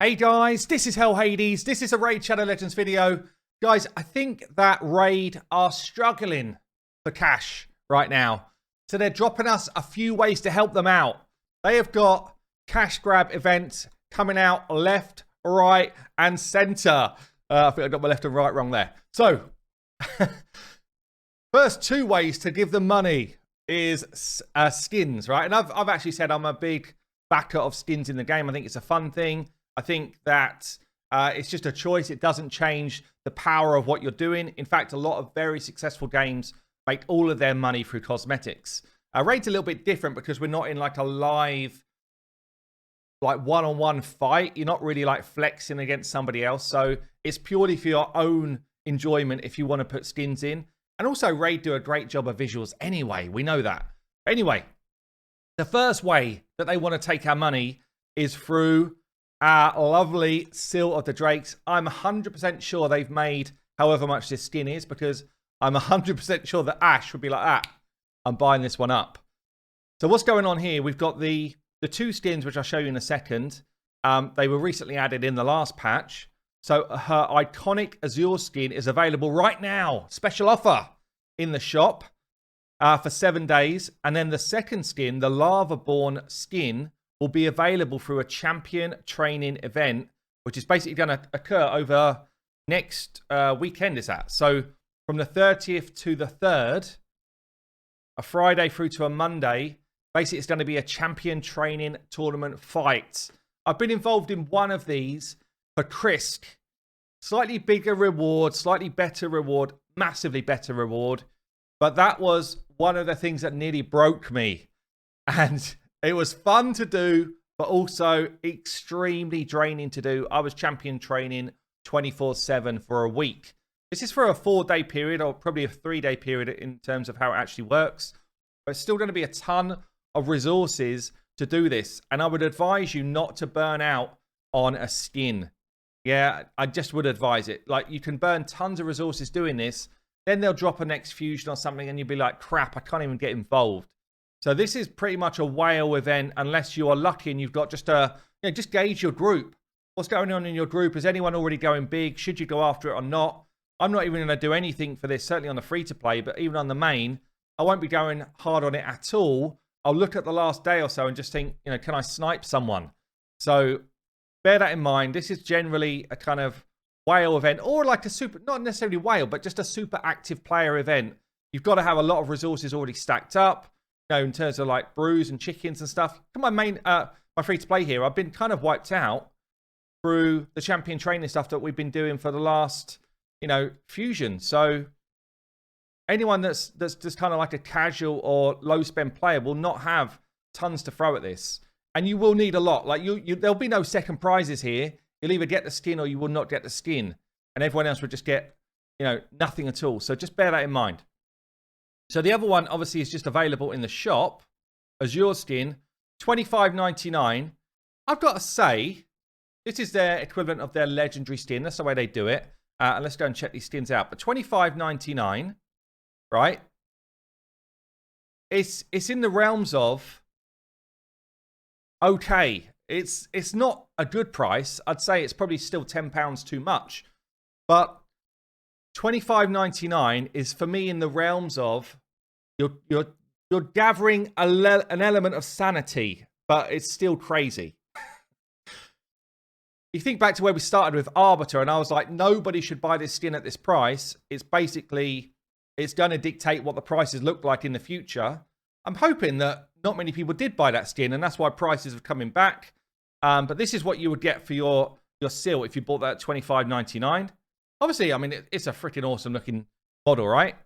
Hey guys, this is Hell Hades. This is a Raid Shadow Legends video. Guys, I think that Raid are struggling for cash right now. So they're dropping us a few ways to help them out. They have got cash grab events coming out left, right, and center. I think I got my left and right wrong there. So, first two ways to give them money is skins, right? And I've actually said I'm a big backer of skins in the game. I think it's a fun thing. I think that it's just a choice. It doesn't change the power of what you're doing. In fact, a lot of very successful games make all of their money through cosmetics. Raid's a little bit different because we're not in like a live, like one-on-one fight. You're not really like flexing against somebody else. So it's purely for your own enjoyment if you want to put skins in. And also Raid do a great job of visuals anyway. We know that. Anyway, the first way that they want to take our money is through our lovely Seal of the Drakes. I'm 100% sure they've made however much this skin is, because I'm 100% sure that Ash would be like, I'm buying this one up. So what's going on here? We've got the two skins, which I'll show you in a second. They were recently added in the last patch. So her iconic Azure skin is available right now. Special offer in the shop for 7 days. And then the second skin, the Lavaborn skin, will be available through a champion training event, which is basically going to occur over next weekend. Is that so? From the 30th to the 3rd, a Friday through to a Monday. Basically, it's going to be a champion training tournament fight. I've been involved in one of these for Krisk. Slightly bigger reward, slightly better reward, massively better reward. But that was one of the things that nearly broke me. And it was fun to do, but also extremely draining to do. I was champion training 24/7 for a week. This is for a 4-day period, or probably a 3-day period in terms of how it actually works. But it's still going to be a ton of resources to do this. And I would advise you not to burn out on a skin. Yeah, I just would advise it. Like, you can burn tons of resources doing this. Then they'll drop a next fusion or something and you'll be like, crap, I can't even get involved. So this is pretty much a whale event, unless you are lucky and you've got just just gauge your group. What's going on in your group? Is anyone already going big? Should you go after it or not? I'm not even going to do anything for this, certainly on the free-to-play, but even on the main, I won't be going hard on it at all. I'll look at the last day or so and just think, can I snipe someone? So bear that in mind. This is generally a kind of whale event, or like a super, not necessarily whale, but just a super active player event. You've got to have a lot of resources already stacked up, in terms of like brews and chickens and stuff. My main, my free-to-play here, I've been kind of wiped out through the champion training stuff that we've been doing for the last, fusion. So anyone that's just kind of like a casual or low-spend player will not have tons to throw at this. And you will need a lot. Like there'll be no second prizes here. You'll either get the skin or you will not get the skin. And everyone else would just get, nothing at all. So just bear that in mind. So the other one, obviously, is just available in the shop. Azure skin, $25.99. I've got to say, this is their equivalent of their legendary skin. That's the way they do it. And let's go and check these skins out. But $25.99, right? It's in the realms of okay. It's not a good price. I'd say it's probably still £10 too much. But $25.99 is for me in the realms of you're gathering an element of sanity, but it's still crazy. You think back to where we started with Arbiter, and I was like, nobody should buy this skin at this price. It's basically, it's going to dictate what the prices look like in the future. I'm hoping that not many people did buy that skin, and that's why prices are coming back. But this is what you would get for your seal if you bought that at $25.99. Obviously, I mean, it's a freaking awesome looking model, right?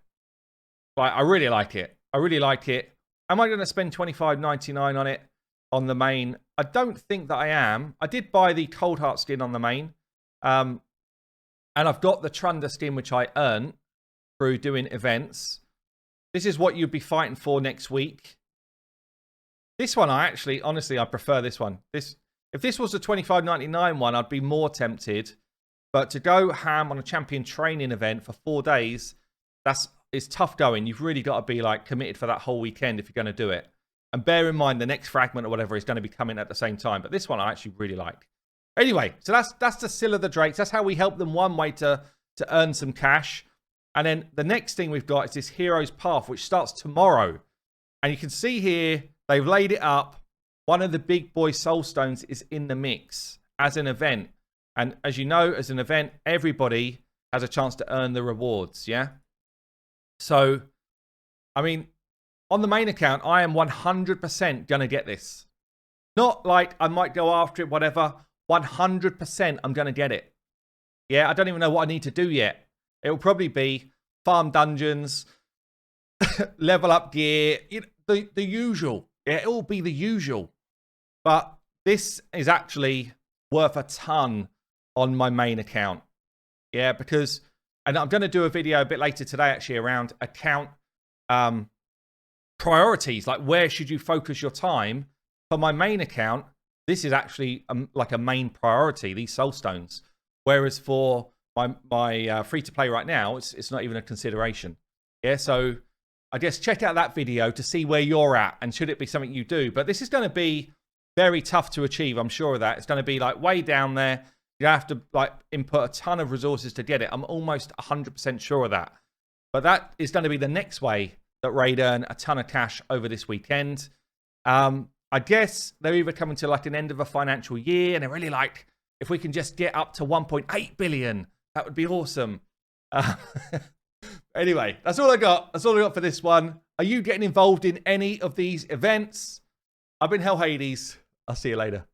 Like, I really like it. I really like it. Am I going to spend $25.99 on it on the main? I don't think that I am. I did buy the Cold Heart skin on the main. And I've got the Trunda skin, which I earned through doing events. This is what you'd be fighting for next week. This one, honestly, I prefer this one. If this was the $25.99 one, I'd be more tempted. But to go ham on a champion training event for 4 days, it's tough going. You've really got to be like committed for that whole weekend if you're going to do it. And bear in mind, the next fragment or whatever is going to be coming at the same time. But this one I actually really like. Anyway, so that's the Scylla the Drakes. That's how we help them one way to earn some cash. And then the next thing we've got is this Hero's Path, which starts tomorrow. And you can see here, they've laid it up. One of the big boy soul stones is in the mix as an event. And as you know, as an event, everybody has a chance to earn the rewards, yeah? So, I mean, on the main account, I am 100% going to get this. Not like I might go after it, whatever. 100% I'm going to get it. Yeah, I don't even know what I need to do yet. It will probably be farm dungeons, level up gear, you know, the usual. Yeah, it will be the usual. But this is actually worth a ton on my main account. Yeah, because, and I'm going to do a video a bit later today actually around account priorities. Like, where should you focus your time? For my main account, this is actually like a main priority, these soul stones. Whereas for my free-to-play right now, it's not even a consideration. Yeah, so I guess check out that video to see where you're at and should it be something you do. But this is going to be very tough to achieve, I'm sure of that. It's going to be like way down there. You have to like input a ton of resources to get it. I'm almost 100% sure of that. But that is going to be the next way that Raid earn a ton of cash over this weekend. I guess they're either coming to like an end of a financial year and they're really like, if we can just get up to 1.8 billion, that would be awesome. Anyway, that's all I got. That's all I got for this one. Are you getting involved in any of these events? I've been Hell Hades. I'll see you later.